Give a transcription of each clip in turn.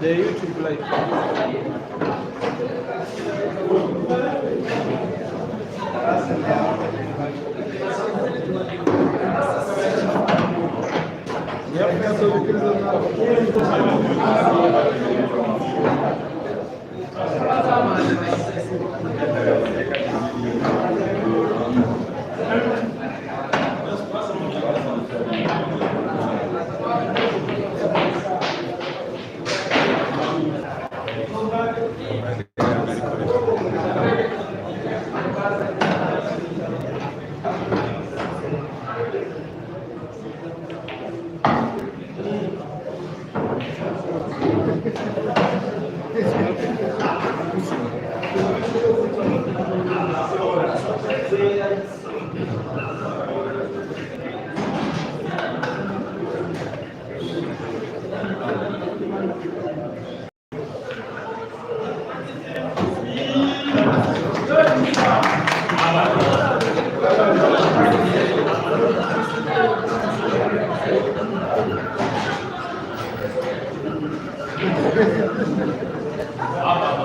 The YouTube live.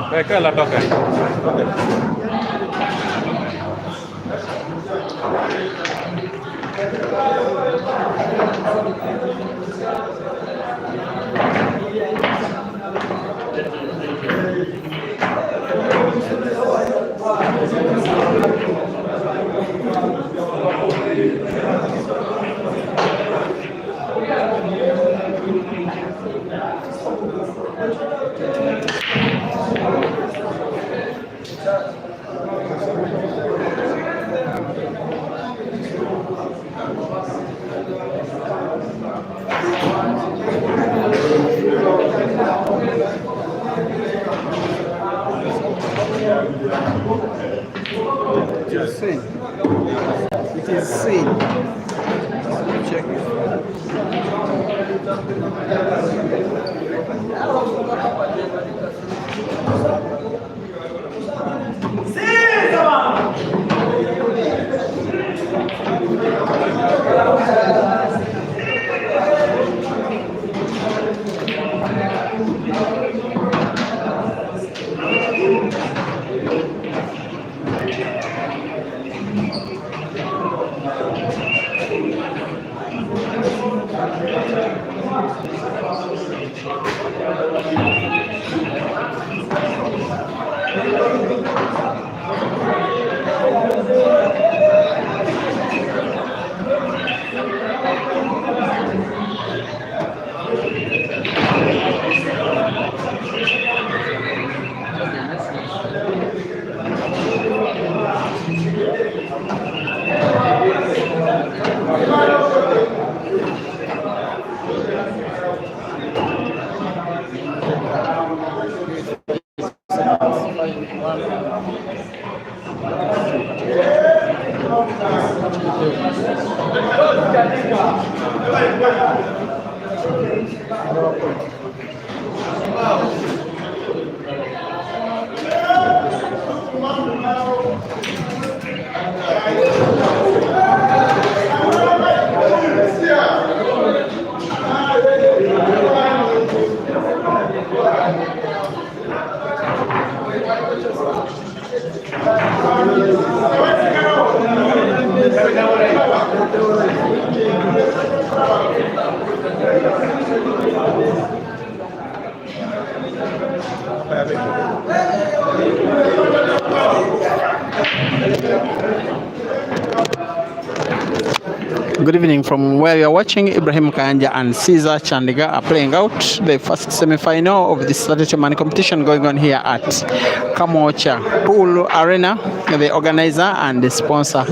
Baiklah lah token. It is seen. Check it. Good evening from where you are watching. Ibrahim, Kayanja and Cesar Chandiga are playing out the first semi-final of the statutory man competition going on here at KAMWOKYA Pool Arena, the organizer and the sponsor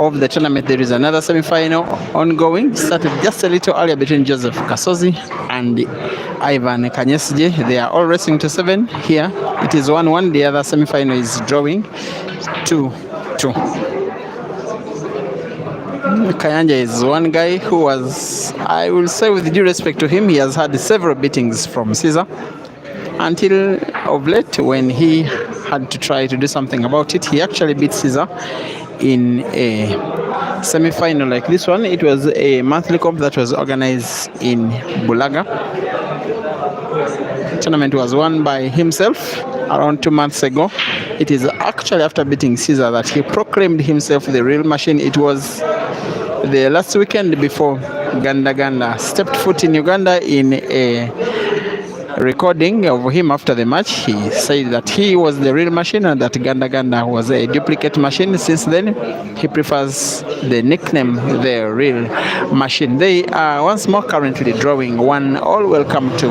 of the tournament, there is another semi-final ongoing. Started just a little earlier between Joseph Kasozi and Ivan Kanyesije. They are all racing to 7 here. It is 1-1. The other semi-final is drawing 2-2. Kayanja is one guy who was, I will say with due respect to him, he has had several beatings from Cesar until of late when he had to try to do something about it. He actually beat Cesar in a semi-final like this one. It was a monthly comp that was organized in Bulaga. The tournament was won by himself around 2 months ago. It is actually after beating Cesar that he proclaimed himself the real machine. It was the last weekend before Ganda stepped foot in Uganda. In a recording of him after the match, he said that he was the real machine and that Ganda was a duplicate machine. Since then, he prefers the nickname the real machine. They are once more currently drawing 1-1. Welcome to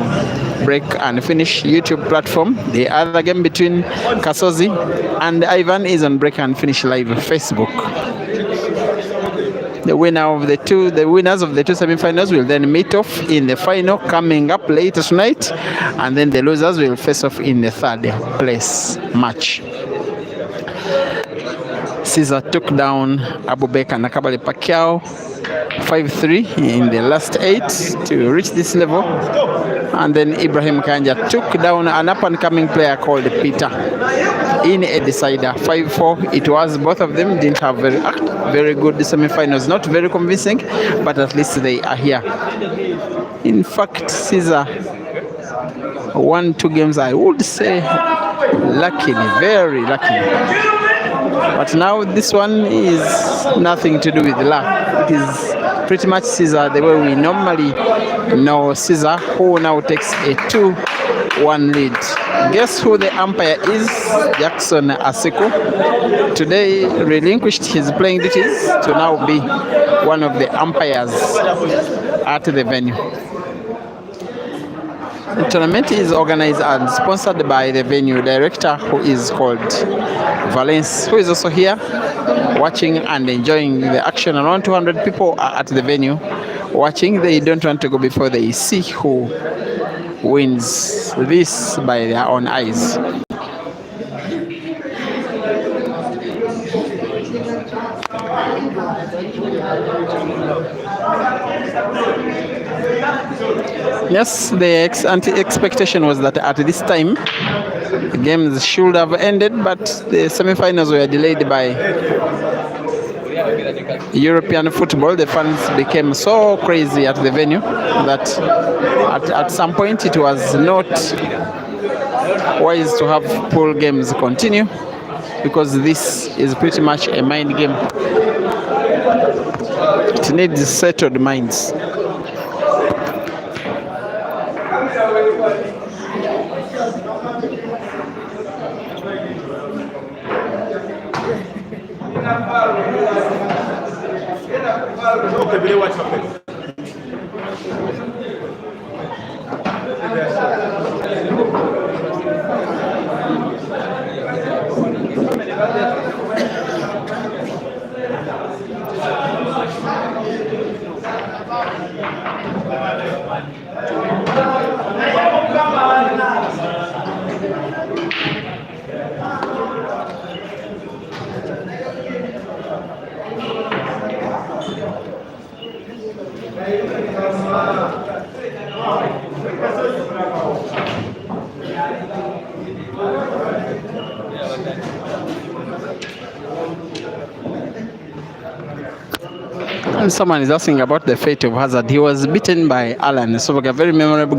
Break and Finish YouTube platform. The other game between Kasozi and Ivan is on Break and Finish Live Facebook. The winners of the two semi-finals will then meet off in the final coming up later tonight, and then the losers will face off in the third place match. Cesar took down Abubakar Nakabale Pacquiao 5-3 in the last 8 to reach this level, and then Ibrahim Kayanja took down an up-and-coming player called Peter in a decider 5-4. It was, both of them didn't have very good semi-finals, not very convincing, but at least they are here. In fact, Cesar won 2 games, I would say luckily, very luckily. But now this one is nothing to do with luck. It is pretty much Cesar the way we normally know Cesar, who now takes a 2-1 lead. Guess who the umpire is? Jackson Asiko. Today relinquished his playing duties to now be one of the umpires at the venue. The tournament is organized and sponsored by the venue director, who is called Valence, who is also here watching and enjoying the action. Around 200 people are at the venue watching. They don't want to go before they see who wins this by their own eyes. Yes, the expectation was that at this time the games should have ended, but the semi-finals were delayed by European football. The fans became so crazy at the venue that at some point it was not wise to have pool games continue, because this is pretty much a mind game. It needs settled minds. And someone is asking about the fate of Hazard. He was beaten by Alan. So a very memorable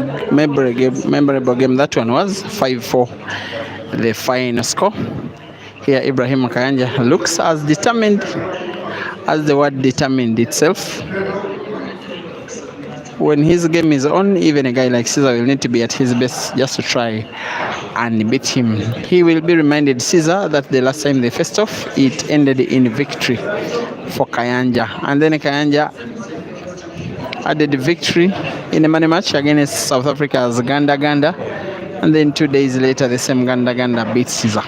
game that one was. 5-4 the final score. Here Ibrahim Kayanja looks as determined as the word determined itself. When his game is on, even a guy like Cesar will need to be at his best just to try and beat him. He will be reminded, Cesar, that the last time they faced off, it ended in victory for Kayanja. And then Kayanja added victory in a money match against South Africa's Ganda. And then 2 days later, the same Ganda beat Cesar.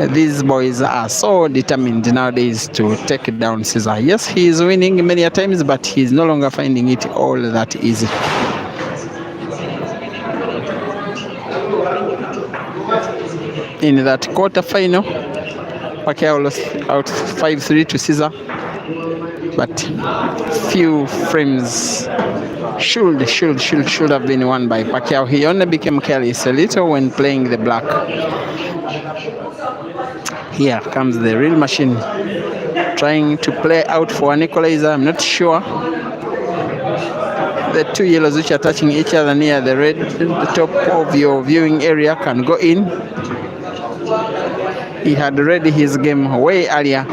These boys are so determined nowadays to take down Cesar. Yes, he is winning many a times, but he's no longer finding it all that easy. In that quarter final, Pacquiao lost out 5-3 to Cesar, but few frames should have been won by Pacquiao. He only became careless a little when playing the black. Here comes the real machine, trying to play out for an equalizer. I'm not sure. The two yellows which are touching each other near the red, the top of your viewing area, can go in. He had ready his game way earlier.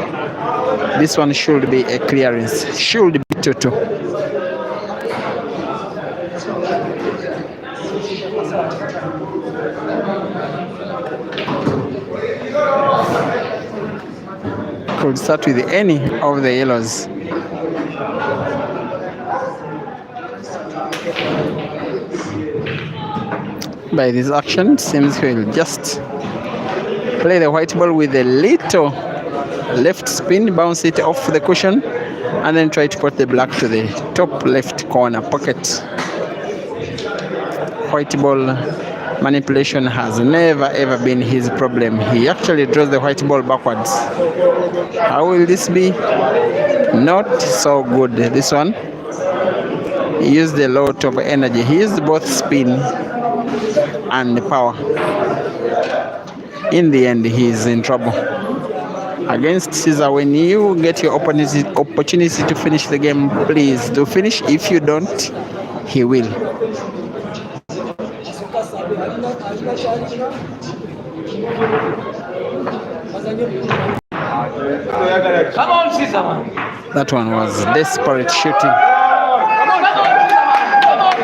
This one should be a clearance. Should be 2-2. Could start with any of the yellows. By this action, seems he'll just play the white ball with a little left spin, bounce it off the cushion, and then try to put the black to the top left corner pocket. White ball manipulation has never ever been his problem. He actually draws the white ball backwards. How will this be? Not so good. This one, he used a lot of energy. He used both spin and power. In the end, he is in trouble. Against Cesar, when you get your opportunity to finish the game, please do finish. If you don't, he will. Come on, Cesar. That one was desperate shooting.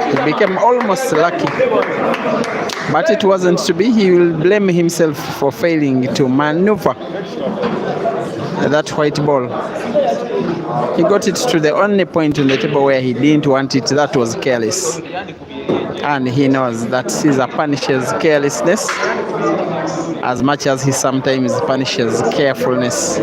He became almost lucky, but it wasn't to be. He will blame himself for failing to maneuver that white ball. He got it to the only point on the table where he didn't want it. That was careless. And he knows that Cesar punishes carelessness as much as he sometimes punishes carefulness.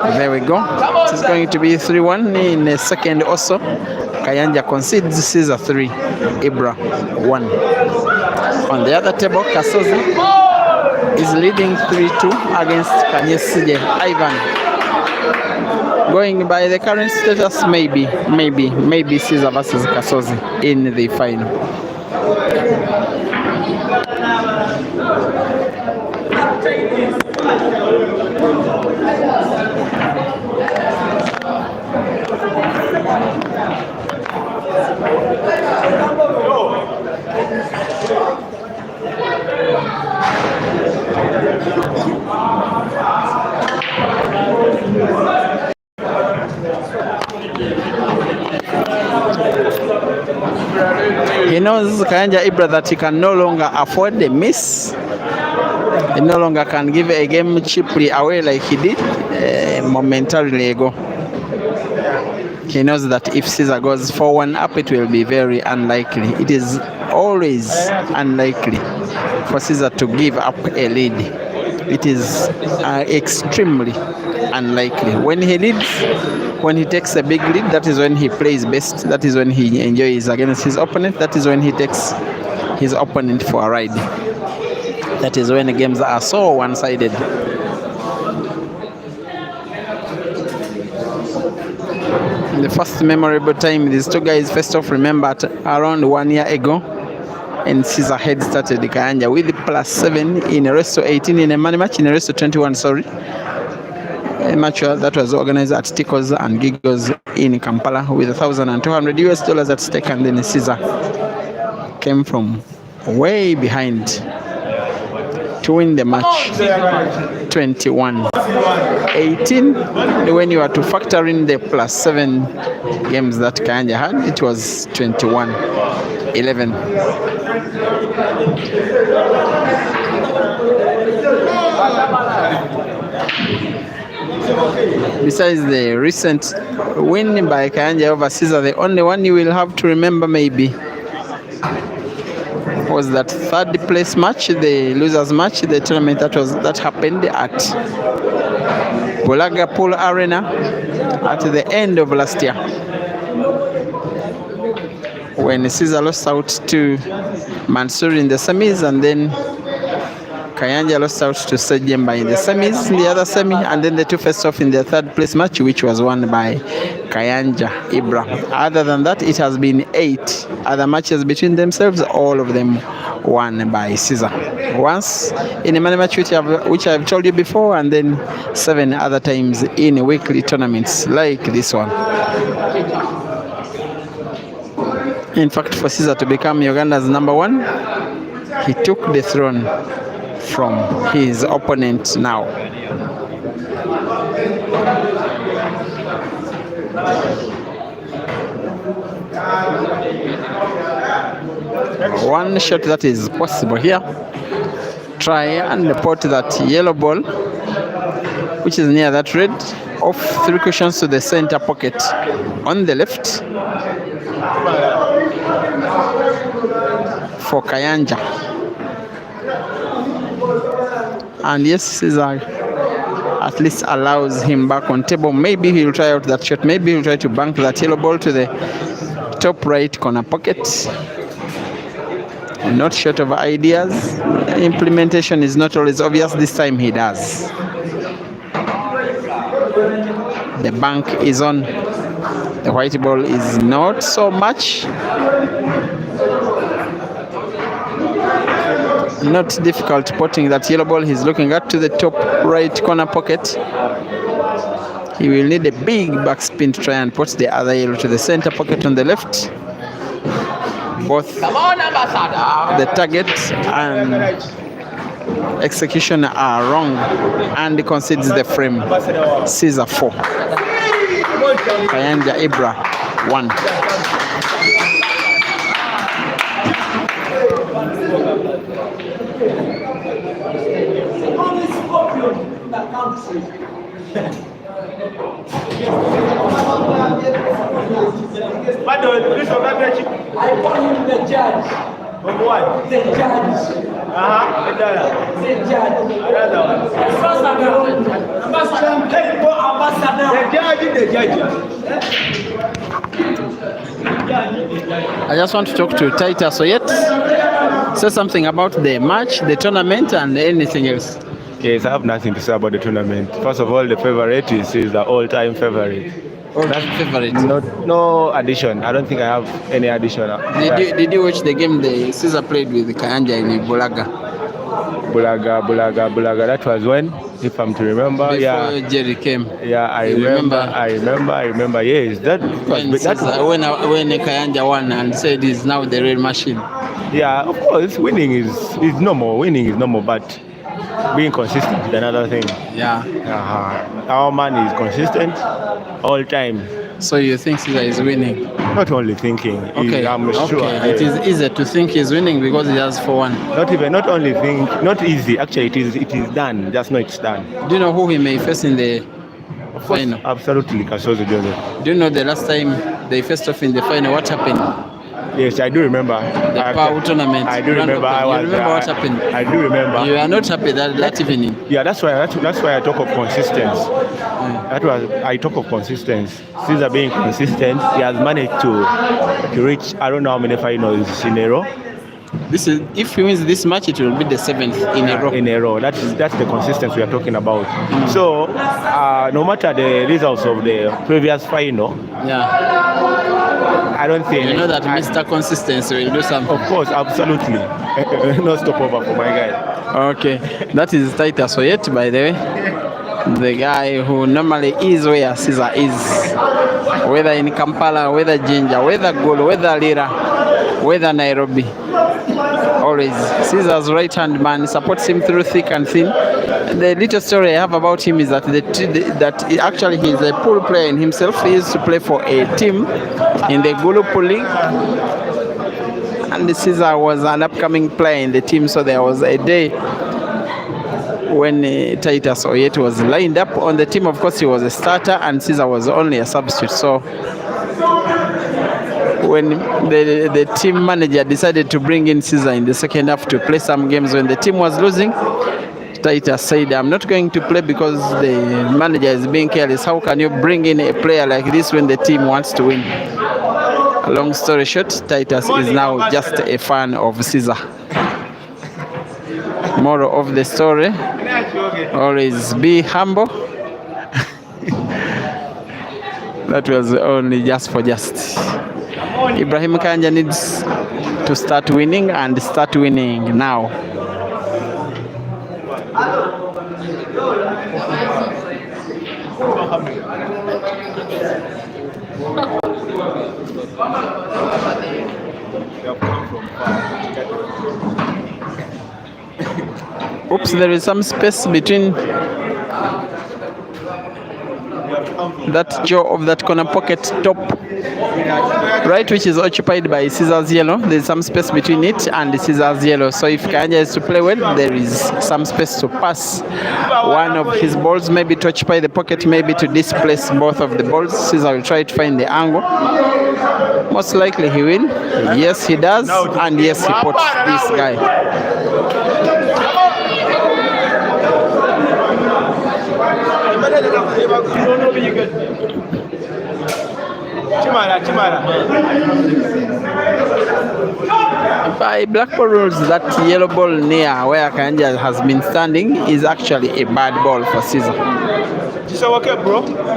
There we go. It is going to be 3-1 in a second also. Kayanja concedes Cesar 3, Ibra 1. On the other table, Kasozi is leading 3-2 against Kanyesije Ivan. Going by the current status, maybe Cesar versus Kasozi in the final. He knows Kayanja Ibra that he can no longer afford a miss. He no longer can give a game cheaply away like he did momentarily ago. He knows that if Cesar goes 4-1 up, it will be very unlikely. It is always unlikely for Cesar to give up a lead. It is extremely unlikely. When he leads, when he takes a big lead, that is when he plays best. That is when he enjoys against his opponent. That is when he takes his opponent for a ride. That is when the games are so one-sided. The first memorable time these two guys faced off, remember, around 1 year ago, and Cesar had started Kayanja with +7 in a Resto 18 in a money match, in a Resto 21, sorry. A match that was organized at Titus and Giggles in Kampala with $1,200 at stake, and then Cesar came from way behind to win the match 21-18. When you are to factor in the +7 games that Kayanja had, it was 21-11. Besides the recent win by Kayanja over Cesar, the only one you will have to remember maybe was that third place match, the losers match, the tournament that happened at Bulaga Pool Arena at the end of last year, when Cesar lost out to Mansour in the semis, and then Kayanja lost out to Sejemba in the semis, in the other semi, and then the two faced off in the third place match, which was won by Kayanja Ibrahim. Other than that, it has been 8 other matches between themselves, all of them won by Cesar. Once in a money match, which I've told you before, and then 7 other times in weekly tournaments like this one. In fact, for Cesar to become Uganda's number 1, he took the throne from his opponent now. One shot that is possible here. Try and put that yellow ball, which is near that red, off 3 cushions to the center pocket on the left for Kayanja. And yes, Cesar at least allows him back on table. Maybe he'll try out that shot. Maybe he'll try to bank that yellow ball to the top right corner pocket. Not short of ideas. Implementation is not always obvious. This time he does. The bank is on. The white ball is not so much. Not difficult putting that yellow ball. He's looking at to the top right corner pocket. He will need a big backspin to try and put the other yellow to the center pocket on the left. Both the target and execution are wrong, and he concedes the frame. Cesar 4. Kayanja Ibra 1. I call him the judge. What? The judge. The judge. I just want to talk to Titus. So yet, say something about the match, the tournament, and anything else. Yes, I have nothing to say about the tournament. First of all, the favorite is the all-time favorite. All-time favorite. No addition. I don't think I have any addition. Did you watch the game the Cesar played with Kayanja in Bulaga? Bulaga. That was when, if I'm to remember. Before Jerry came. Yeah, I remember. Yes, when Kayanja won and said he's now the real machine. Yeah, of course, winning is normal. Winning is normal, but being consistent is another thing. Yeah. Our man is consistent all time. So you think Cesar is winning? Not only thinking. Okay. I'm sure. It is easy to think he's winning because he has 4-1. Not only think. Not easy. Actually, it is done. Just know it's done. Do you know who he may face in the final? Absolutely, Kasozo Joseph. Do you know the last time they faced off in the final? What happened? Yes, I do remember. The PAU tournament. I do remember. You remember what happened? I do remember. You are not happy that evening. Yeah, that's why I talk of consistency. I talk of consistency. Cesar being consistent, he has managed to reach, I don't know how many finals in a row. If he wins this match, it will be the 7th in a row. In a row. That's the consistency we are talking about. So, no matter the results of the previous final, I don't think. You know that Mr. Consistency will do something. Of course, absolutely. No stopover for my guy. Okay, that is Titus Oyet, by the way. The guy who normally is where Cesar is. Whether in Kampala, whether Jinja, whether Gulu, whether Lira, whether Nairobi. Always Cesar's right hand man supports him through thick and thin. The little story I have about him is that actually he is a pool player in himself. He used to play for a team in the Gulu Pool League, and Cesar was an upcoming player in the team. So there was a day when Titus Oyet was lined up on the team. Of course, he was a starter and Cesar was only a substitute. So when the team manager decided to bring in Cesar in the second half to play some games when the team was losing, Titus said, I'm not going to play because the manager is being careless. How can you bring in a player like this when the team wants to win? Long story short, Titus is now just a fan of Cesar. Moral of the story, always be humble. That was only just for just. Ibrahim Kayanja needs to start winning and start winning now. Oops, there is some space between that jaw of that corner pocket top right, which is occupied by Cesar's yellow. There's some space between it and Cesar's yellow. So if Kayanja is to play well, there is some space to pass one of his balls, maybe to occupy the pocket, maybe to displace both of the balls. Cesar will try to find the angle. Most likely he will. Yes, he does. And yes, he puts this guy. By Blackpool rules, that yellow ball near where Kayanja has been standing is actually a bad ball for Cesar.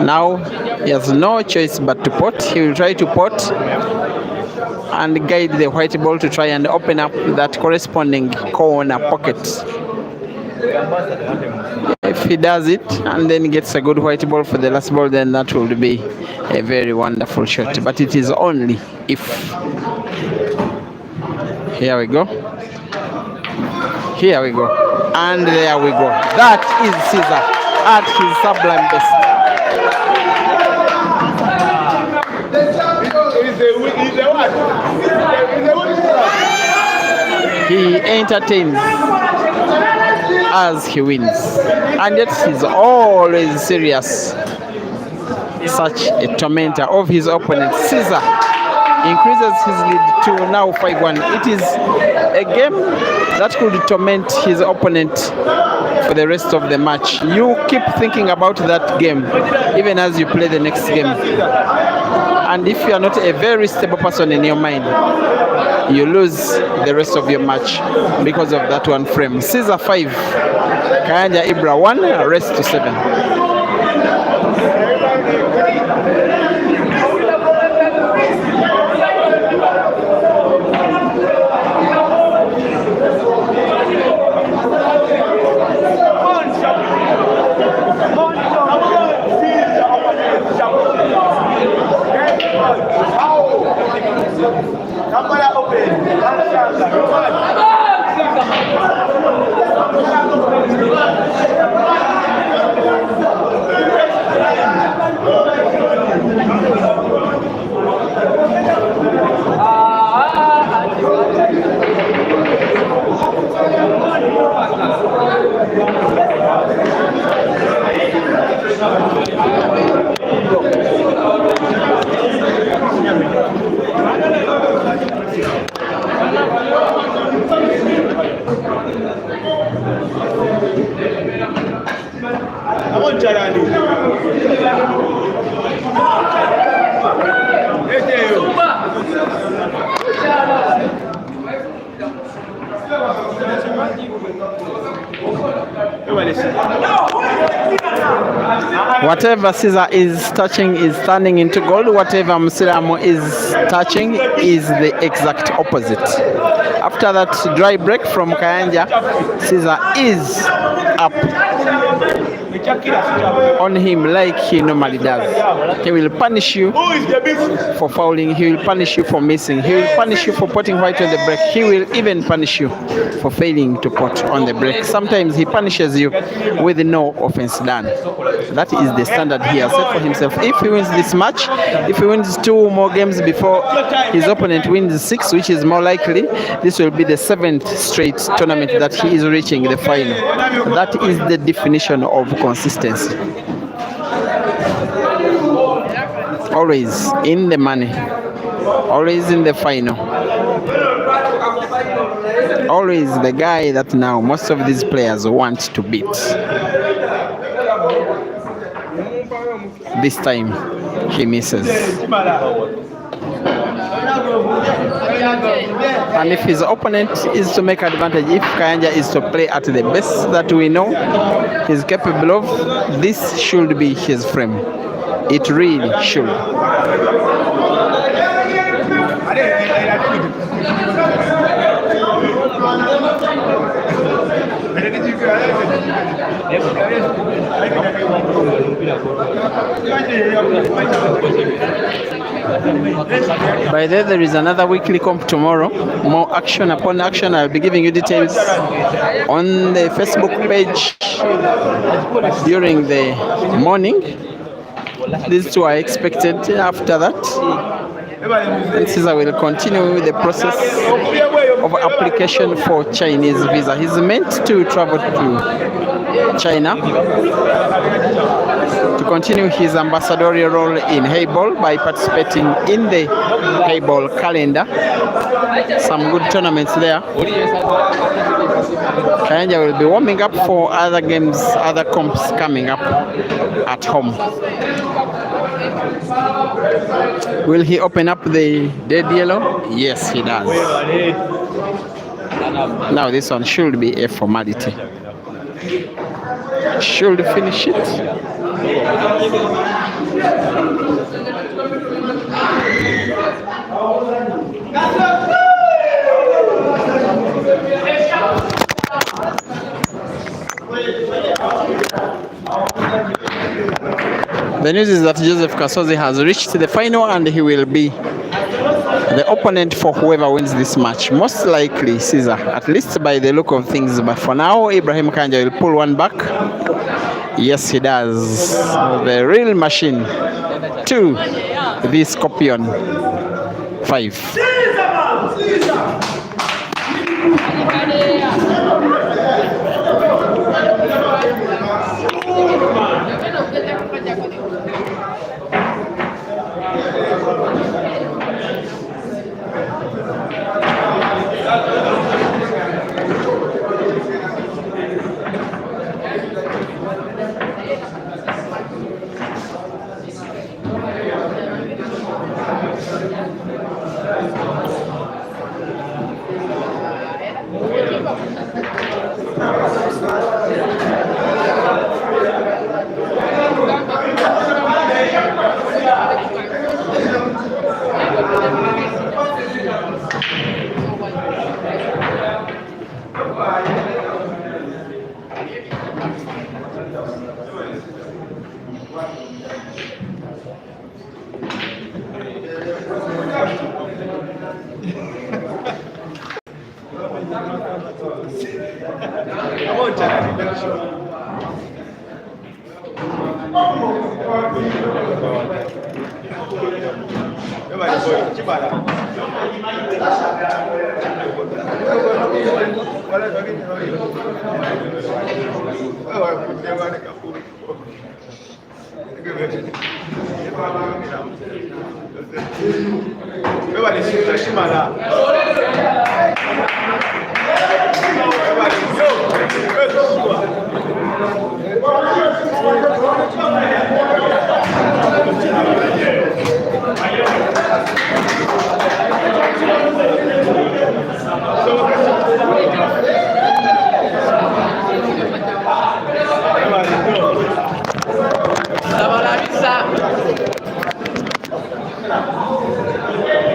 Now he has no choice but to pot. He will try to pot and guide the white ball to try and open up that corresponding corner pocket. If he does it and then gets a good white ball for the last ball, then that will be a very wonderful shot. But it is only if. Here we go. Here we go. And there we go. That is Cesar at his sublime best. He entertains as he wins, and yet he's always serious. Such a tormentor of his opponent. Cesar increases his lead to now 5-1. It is a game that could torment his opponent for the rest of the match. You keep thinking about that game even as you play the next game. And if you are not a very stable person in your mind, you lose the rest of your match because of that one frame. Cesar 5, Kayanja Ibra 1, rest to 7. Whatever Cesar is touching is turning into gold. Whatever Musiramo is touching is the exact opposite. After that dry break from Kayanja, Cesar is up on him like he normally does. He will punish you for fouling. He will punish you for missing. He will punish you for putting white on the break. He will even punish you for failing to put on the break. Sometimes he punishes you with no offense done. That is the standard he has set for himself. If he wins this match, if he wins 2 more games before his opponent wins 6, which is more likely, this will be the 7th straight tournament that he is reaching the final. That is the definition of consistency. Always in the money. Always in the final. Always the guy that now most of these players want to beat. This time he misses. And if his opponent is to make advantage, if Kayanja is to play at the best that we know he's capable of, this should be his frame. It really should. By there is another weekly comp tomorrow. More action upon action. I'll be giving you details on the Facebook page during the morning. These two are expected after that. And Cesar will continue the process of application for Chinese visa. He's meant to travel to China to continue his ambassadorial role in Hayball by participating in the Hayball calendar. Some good tournaments there. Kayanja will be warming up for other games, other comps coming up at home. Will he open up the dead yellow? Yes, he does. Now this one should be a formality. Should finish it. The news is that Joseph Kasozi has reached the final and he will be the opponent for whoever wins this match. Most likely Cesar, at least by the look of things. But for now, Ibrahim Kayanja will pull one back. Yes, he does. The real machine. 2, the Scorpion. 5.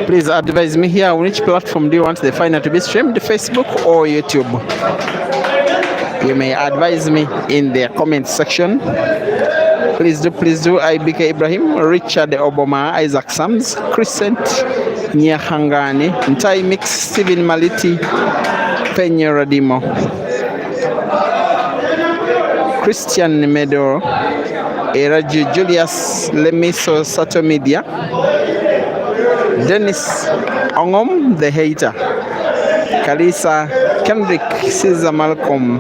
Please advise me here on which platform do you want the final to be streamed, Facebook or YouTube? You may advise me in the comment section. Please do. IBK Ibrahim, Richard Obama, Isaac Sams, Crescent, Nyahangani, Ntai Mix, Steven Maliti, Penyo Radimo, Christian Medoro, Eraju Julius Lemiso Sato Media, Dennis Ongom, the hater, Kalisa Kendrick, Cesar Malcolm,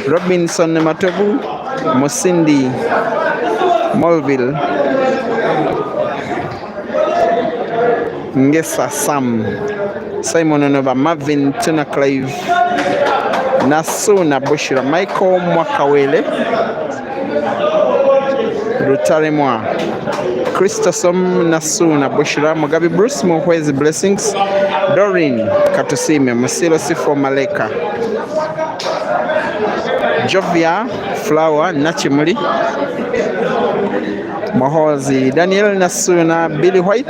Robinson Matobu, Mosindi Molville, Ngesa Sam, Simon Onova, Marvin Tuna Clive, Nasuna Bushira, Michael Mwakawele, Rutare Mwa, Christosom Nasuna Bushira, Mugabe Bruce Muhwezi Blessings, Doreen Katusime, Musilo Sifo Maleka, Jovia Flower Nachimuli, Mohozi Daniel Nasuna, Billy White,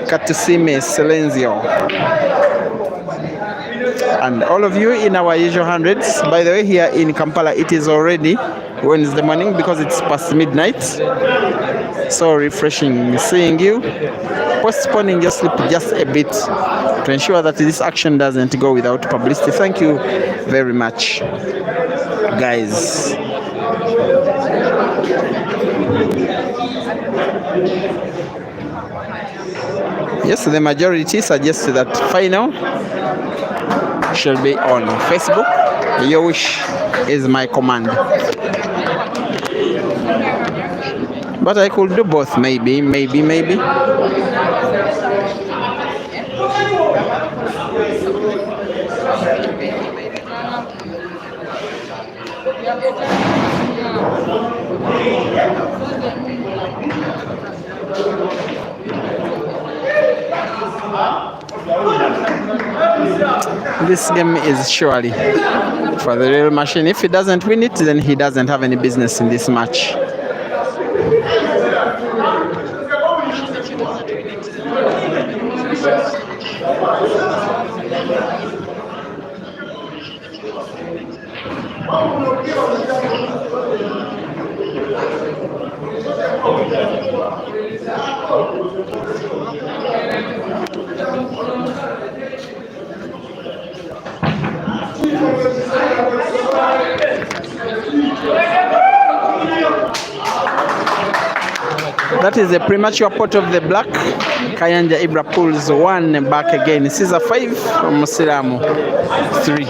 Katusime Silenzio, and all of you in our usual hundreds. By the way, here in Kampala it is already Wednesday morning because it's past midnight. So refreshing seeing you, postponing your sleep just a bit to ensure that this action doesn't go without publicity. Thank you very much, guys. Yes, the majority suggests that final shall be on Facebook. Your wish is my command. But I could do both, maybe. This game is surely for the real machine. If he doesn't win it, then he doesn't have any business in this match. That is a premature pot of the black. Kayanja Ibra pulls one back again. Cesar 5 from Musilamu 3.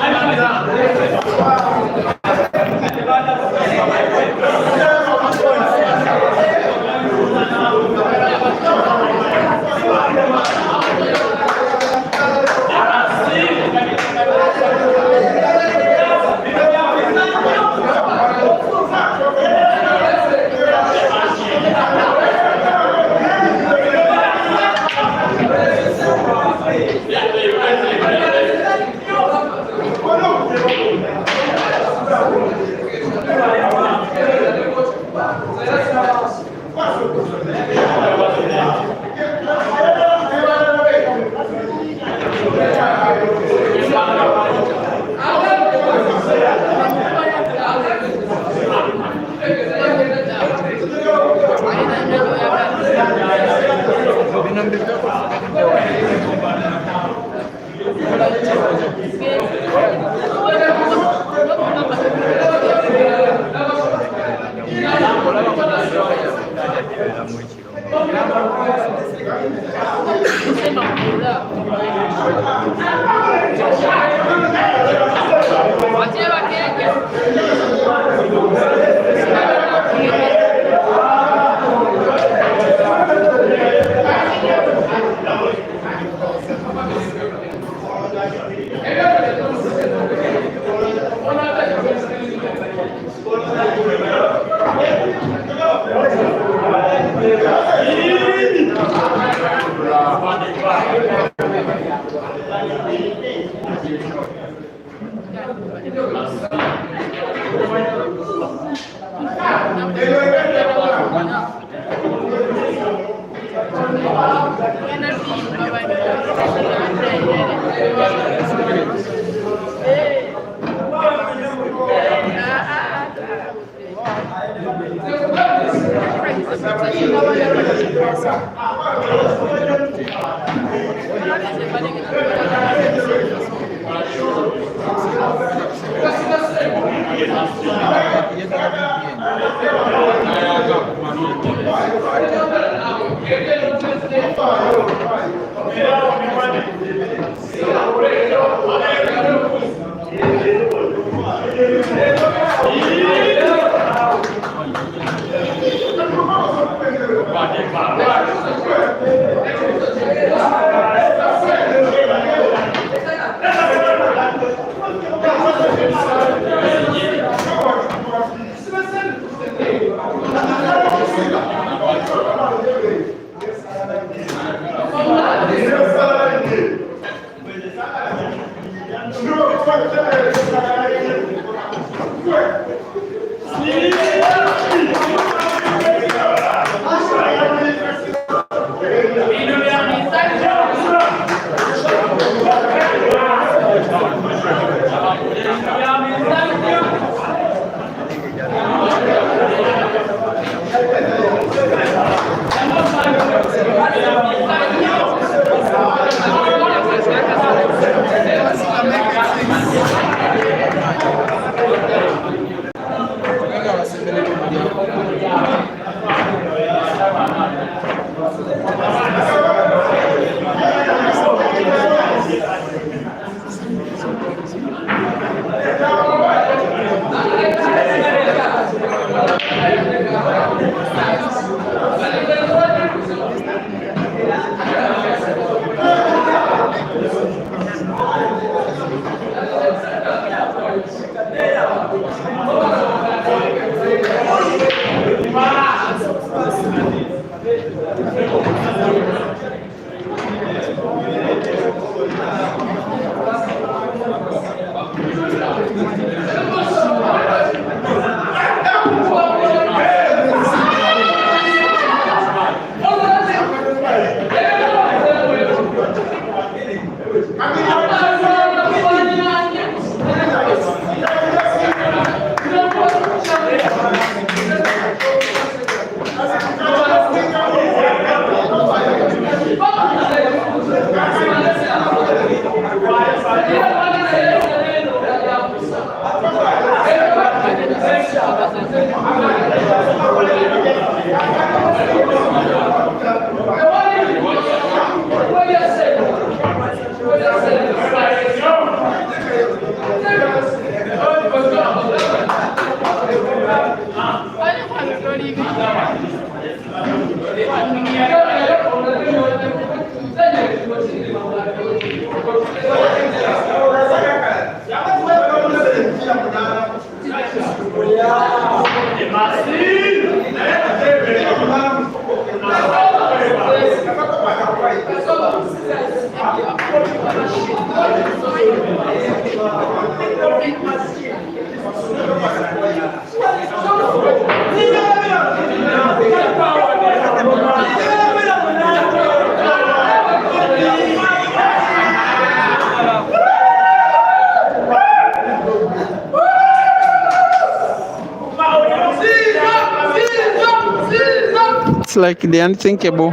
It's like the unthinkable.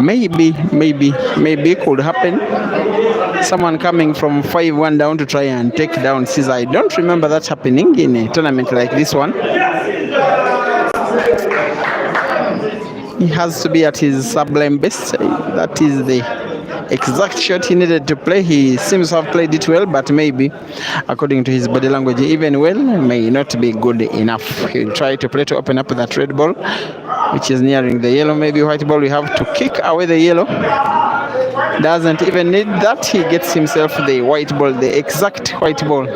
Maybe could happen. Someone coming from 5-1 down to try and take down Cesar. I don't remember that happening in a tournament like this one. He has to be at his sublime best. That is the exact shot he needed to play. He seems to have played it well, but maybe, according to his body language, even well may not be good enough. He'll try to play to open up that red ball, which is nearing the yellow. Maybe white ball. We have to kick away the yellow. Doesn't even need that. He gets himself the white ball, the exact white ball.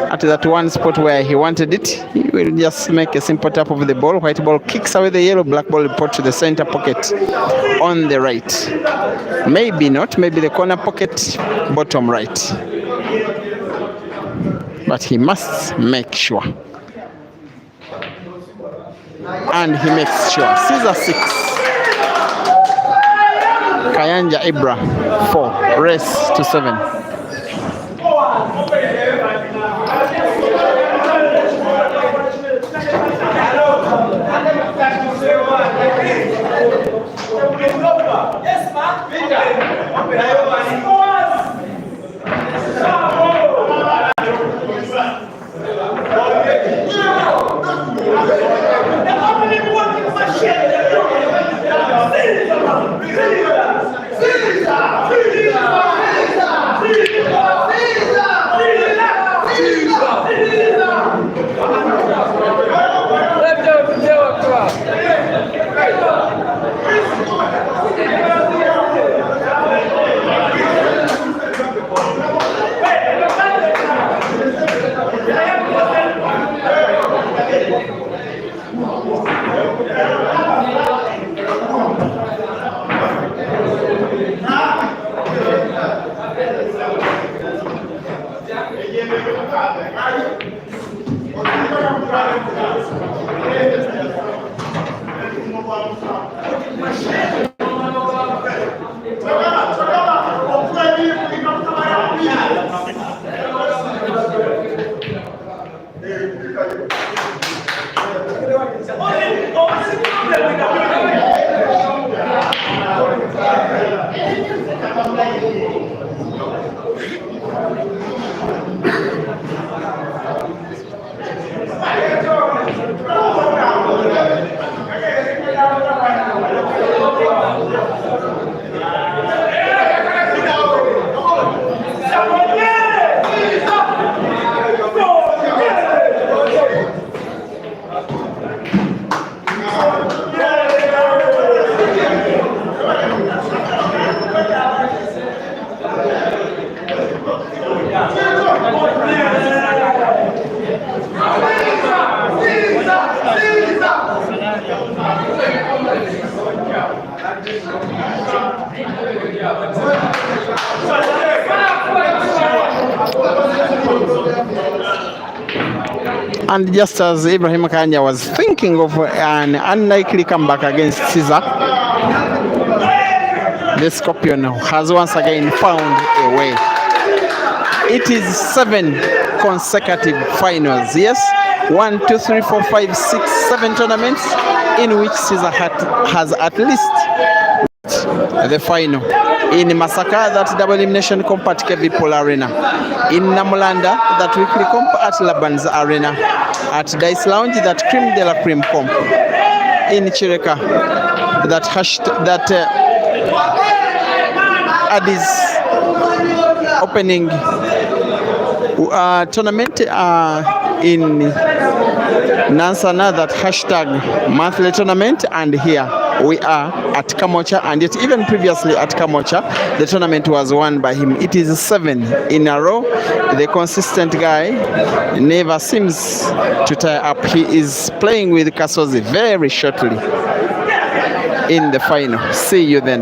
At that one spot where he wanted it, he will just make a simple tap of the ball. White ball kicks away the yellow, black ball put to the center pocket on the right. Maybe not, maybe the corner pocket, bottom right. But he must make sure. And he makes sure. Cesar 6. Kayanja Ibra 4. Race to 7. And just as Ibrahim Kayanja was thinking of an unlikely comeback against Cesar, the Scorpion has once again found a way. It is 7 consecutive finals. Yes, 1, 2, 3, 4, 5, 6, 7 tournaments in which Cesar has at least reached the final. In Masaka, that double elimination comp at Kevi Pol Arena. In Namulanda, that weekly comp at Laban's Arena. At Dice Lounge, that Cream de la Cream comp. In Chireka, that Addis opening tournament in Nansana, that hashtag monthly tournament, and here we are at KAMWOKYA, and yet even previously at KAMWOKYA, the tournament was won by him. It is 7 in a row. The consistent guy never seems to tie up. He is playing with Kasozi very shortly in the final. See you then.